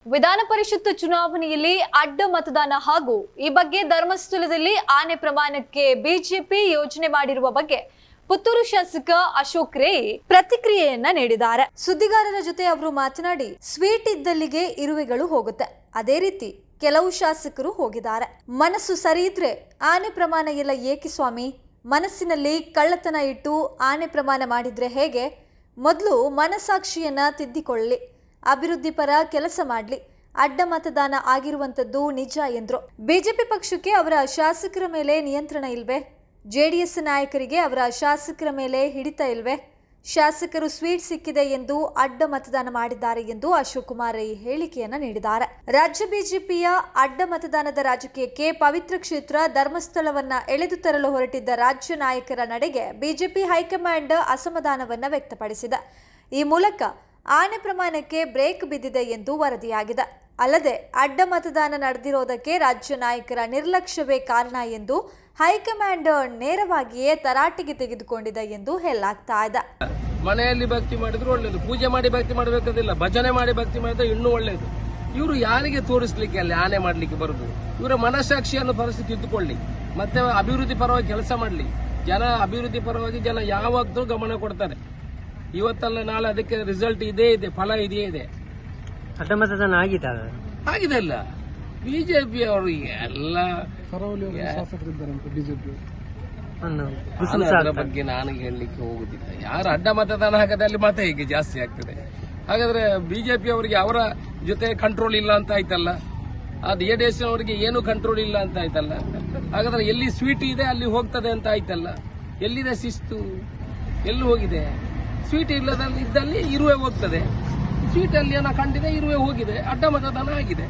ವಿಧಾನ ಪರಿಷತ್ ಚುನಾವಣೆಯಲ್ಲಿ ಅಡ್ಡ ಮತದಾನ ಹಾಗೂ ಈ ಬಗ್ಗೆ ಧರ್ಮಸ್ಥಳದಲ್ಲಿ ಆನೆ ಪ್ರಮಾಣಕ್ಕೆ ಬಿಜೆಪಿ ಯೋಜನೆ ಮಾಡಿರುವ ಬಗ್ಗೆ ಪುತ್ತೂರು ಶಾಸಕ ಅಶೋಕ್ ರೈ ಪ್ರತಿಕ್ರಿಯೆಯನ್ನ ನೀಡಿದ್ದಾರೆ. ಸುದ್ದಿಗಾರರ ಜೊತೆ ಅವರು ಮಾತನಾಡಿ, ಸ್ವೀಟ್ ಇದ್ದಲ್ಲಿಗೆ ಇರುವೆಗಳು ಹೋಗುತ್ತೆ, ಅದೇ ರೀತಿ ಕೆಲವು ಶಾಸಕರು ಹೋಗಿದ್ದಾರೆ. ಮನಸ್ಸು ಸರಿ ಇದ್ರೆ ಆನೆ ಪ್ರಮಾಣ ಎಲ್ಲ ಏಕೆ ಸ್ವಾಮಿ? ಮನಸ್ಸಿನಲ್ಲಿ ಕಳ್ಳತನ ಇಟ್ಟು ಆನೆ ಪ್ರಮಾಣ ಮಾಡಿದ್ರೆ ಹೇಗೆ? ಮೊದಲು ಮನಸಾಕ್ಷಿಯನ್ನ ತಿದ್ದಿಕೊಳ್ಳಿ, ಅಭಿವೃದ್ಧಿ ಪರ ಕೆಲಸ ಮಾಡಲಿ. ಅಡ್ಡ ಮತದಾನ ಆಗಿರುವಂತದ್ದು ನಿಜ ಎಂದ್ರು. ಬಿಜೆಪಿ ಪಕ್ಷಕ್ಕೆ ಅವರ ಶಾಸಕರ ಮೇಲೆ ನಿಯಂತ್ರಣ ಇಲ್ವೇ? ಜೆಡಿಎಸ್ ನಾಯಕರಿಗೆ ಅವರ ಶಾಸಕರ ಮೇಲೆ ಹಿಡಿತ ಇಲ್ವೇ? ಶಾಸಕರು ಸ್ವೀಟ್ ಸಿಕ್ಕಿದೆ ಎಂದು ಅಡ್ಡ ಮತದಾನ ಮಾಡಿದ್ದಾರೆ ಎಂದು ಅಶೋಕ್ ಕುಮಾರ್ ರೈ ಹೇಳಿಕೆಯನ್ನ ನೀಡಿದ್ದಾರೆ. ರಾಜ್ಯ ಬಿಜೆಪಿಯ ಅಡ್ಡ ಮತದಾನದ ರಾಜಕೀಯಕ್ಕೆ ಪವಿತ್ರ ಕ್ಷೇತ್ರ ಧರ್ಮಸ್ಥಳವನ್ನ ಎಳೆದು ತರಲು ಹೊರಟಿದ್ದ ರಾಜ್ಯ ನಾಯಕರ ನಡೆಗೆ ಬಿಜೆಪಿ ಹೈಕಮಾಂಡ್ ಅಸಮಾಧಾನವನ್ನ ವ್ಯಕ್ತಪಡಿಸಿದೆ. ಈ ಮೂಲಕ ಆನೆ ಪ್ರಮಾಣಕ್ಕೆ ಬ್ರೇಕ್ ಬಿದ್ದಿದೆ ಎಂದು ವರದಿಯಾಗಿದೆ. ಅಲ್ಲದೆ ಅಡ್ಡ ಮತದಾನ ನಡೆದಿರೋದಕ್ಕೆ ರಾಜ್ಯ ನಾಯಕರ ನಿರ್ಲಕ್ಷ್ಯವೇ ಕಾರಣ ಎಂದು ಹೈಕಮಾಂಡ್ ನೇರವಾಗಿಯೇ ತರಾಟೆಗೆ ತೆಗೆದುಕೊಂಡಿದೆ ಎಂದು ಹೇಳಲಾಗ್ತಾ ಇದೆ. ಮನೆಯಲ್ಲಿ ಭಕ್ತಿ ಮಾಡಿದ್ರು ಒಳ್ಳೇದು, ಪೂಜೆ ಮಾಡಿ ಭಕ್ತಿ ಮಾಡಬೇಕಾದಿಲ್ಲ, ಭಜನೆ ಮಾಡಿ ಭಕ್ತಿ ಮಾಡಿದ್ರೆ ಇನ್ನೂ ಒಳ್ಳೇದು. ಇವರು ಯಾರಿಗೆ ತೋರಿಸ್ಲಿಕ್ಕೆ ಅಲ್ಲಿ ಆನೆ ಮಾಡ್ಲಿಕ್ಕೆ ಬರುದು? ಇವರ ಮನಸ್ಸಾಕ್ಷಿಯನ್ನು ಪರಿಸ್ಥಿತಿ ಇದ್ದುಕೊಳ್ಳಿ, ಮತ್ತೆ ಅಭಿವೃದ್ಧಿ ಪರವಾಗಿ ಕೆಲಸ ಮಾಡಲಿ. ಜನ ಅಭಿವೃದ್ಧಿ ಪರವಾಗಿ ಜನ ಯಾವಾಗಲೂ ಗಮನ ಕೊಡ್ತಾರೆ. ಇವತ್ತಲ್ಲ ನಾಳೆ ಅದಕ್ಕೆ ರಿಸಲ್ಟ್ ಇದೇ ಇದೆ, ಫಲ ಇದೇ ಇದೆ. ಅಡ್ಡ ಮತದಾನ ಆಗಿದೆ ಅಲ್ಲ, ಬಿಜೆಪಿ ಅವರಿಗೆ ಎಲ್ಲ ಅದರ ಬಗ್ಗೆ ನಾನು ಹೇಳಲಿಕ್ಕೆ ಹೋಗುದಿಲ್ಲ. ಯಾರು ಅಡ್ಡ ಮತದಾನ ಹಾಕದೆ ಅಲ್ಲಿ ಮತ ಹೇಗೆ ಜಾಸ್ತಿ ಆಗ್ತದೆ? ಹಾಗಾದ್ರೆ ಬಿಜೆಪಿ ಅವರಿಗೆ ಅವರ ಜೊತೆ ಕಂಟ್ರೋಲ್ ಇಲ್ಲ ಅಂತ ಆಯ್ತಲ್ಲ, ಅದು ಜೆಡಿಎಸ್ ಅವರಿಗೆ ಏನು ಕಂಟ್ರೋಲ್ ಇಲ್ಲ ಅಂತ ಆಯ್ತಲ್ಲ. ಹಾಗಾದ್ರೆ ಎಲ್ಲಿ ಸ್ವೀಟ್ ಇದೆ ಅಲ್ಲಿ ಹೋಗ್ತದೆ ಅಂತ ಆಯ್ತಲ್ಲ. ಎಲ್ಲಿದೆ ಶಿಸ್ತು? ಎಲ್ಲಿ ಹೋಗಿದೆ? ಸ್ವೀಟ್ ಇಲ್ಲದಲ್ಲಿ ಇದ್ದಲ್ಲಿ ಇರುವೆ ಹೋಗ್ತದೆ, ಸ್ವೀಟ್ ಅಲ್ಲಿ ಏನೋ ಕಂಡಿದೆ, ಇರುವೆ ಹೋಗಿದೆ, ಅಡ್ಡ ಮತದಾನ ಆಗಿದೆ.